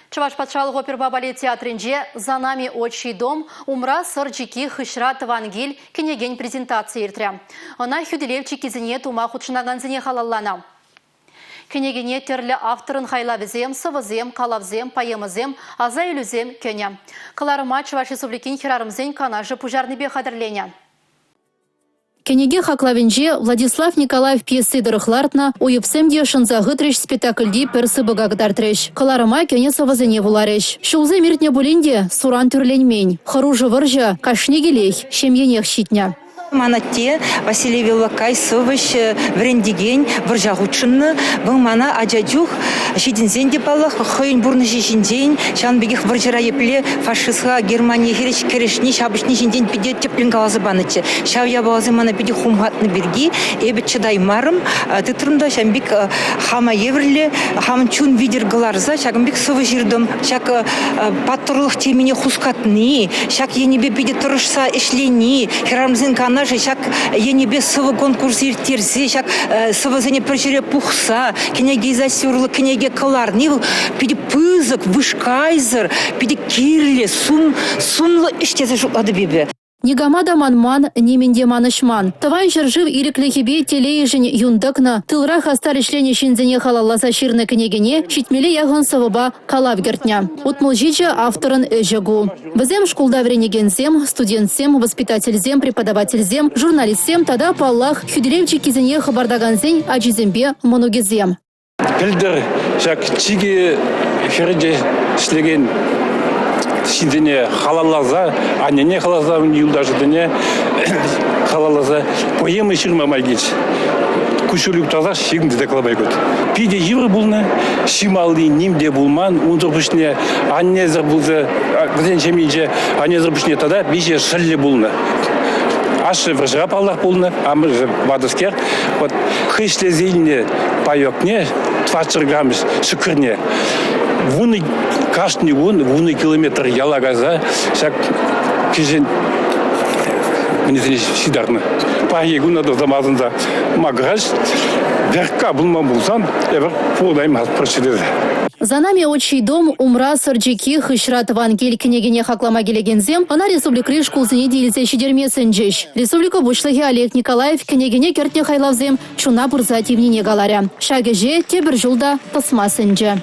Чуваш патшалық опера балет театринже «За нами отчий дом» умра сырчики хышрат Вангель кенеген презентация иртря. Она хюделевчик изіне тума худшынаганзіне халаллана. Кенегене терлі авторын хайлавызем, сывызем, калавзем, поемызем, аза илюзем кене. Кыларыма Чуваш республикин хирарымзен канажы пужарныбе хадырленя. Кенеге хаклавенже Владислав Николаев пьесы дырыхлартна уйыпсемде шынзағытреш спектакльди персы богагдартреш. Кыларыма кене савазыне вулареш. Шулзы миртне булинде суран түрленмень. Харужы выржа кашнегелех, шемьенех щитня. Манатте Василий Виллакай сывыш врендеген выржагучынны бұл мана аджадюх шидинзен деп аллах хойын бурны жинзен шан бегих выржыра епле фашистға Германия хереш керешни шабышни жинзен пиде теплен калазы банычы шав я балазы мана пиде хумхатны берги эбет чыдай марым тытрымда шамбик хама еврле хам чун видер галарза шагымбик сывы жирдым шак паттырлық теміне хускатны шак енебе пиде тұрышса ишлени херамзын кана шак енебе сывы конкурс иртерсе, шак сывы зене прочере пухса, кенеге засюрлы, кенеге калар, не был пиде пызык, вышкайзер, пиде кирле, сумлы иштезе жуклады бебе. Нигамада манман, неменде манышман. Таван жыржив иреклехебе телеежін юндыкна, тылрах астарышлене шинзене халалласа ширны кенегене, шитмеле яғын сывыба калавгертня. Утмылжича авторын эжегу. Бізем шкулда вренегензем, студентсем, воспитательзем, преподавательзем, журналистсем, тада паллах хюделевчик кизене хабардаганзен аджизембе моногезем. Пілдір, шак чиге херде шлеген сидене халалаза, а не халалаза юлдаждене халалаза поемы ширма майгич. Кушулюк таза шигнде деклабай год. Пиде евро булна, шималли нимде булман, унзорбушне аннезер булзе, гзенчемиже аннезербушне тада биже шелле булна. Ашы вржап Аллах булна, а мы же бадыскер. Вот хышле зильне паёкне, 20 грамм шукырне. Вуны кашни вуны километр ялагаза, шак кижен мне сидарны. Паегу надо замазанza маграж, верка булма булсан, эвер фудаим прочедезе. За нами отчий дом умра сырджики хышрат Вангель кенегене хаклама келегензем, она республика шкулзыне делится щедермесенджеш. Республика бушлыхи Олег Николаев кенегене кертне хайлавзем чуна бурзативнине галаря. Шагеже тебір жылда тасмасенже.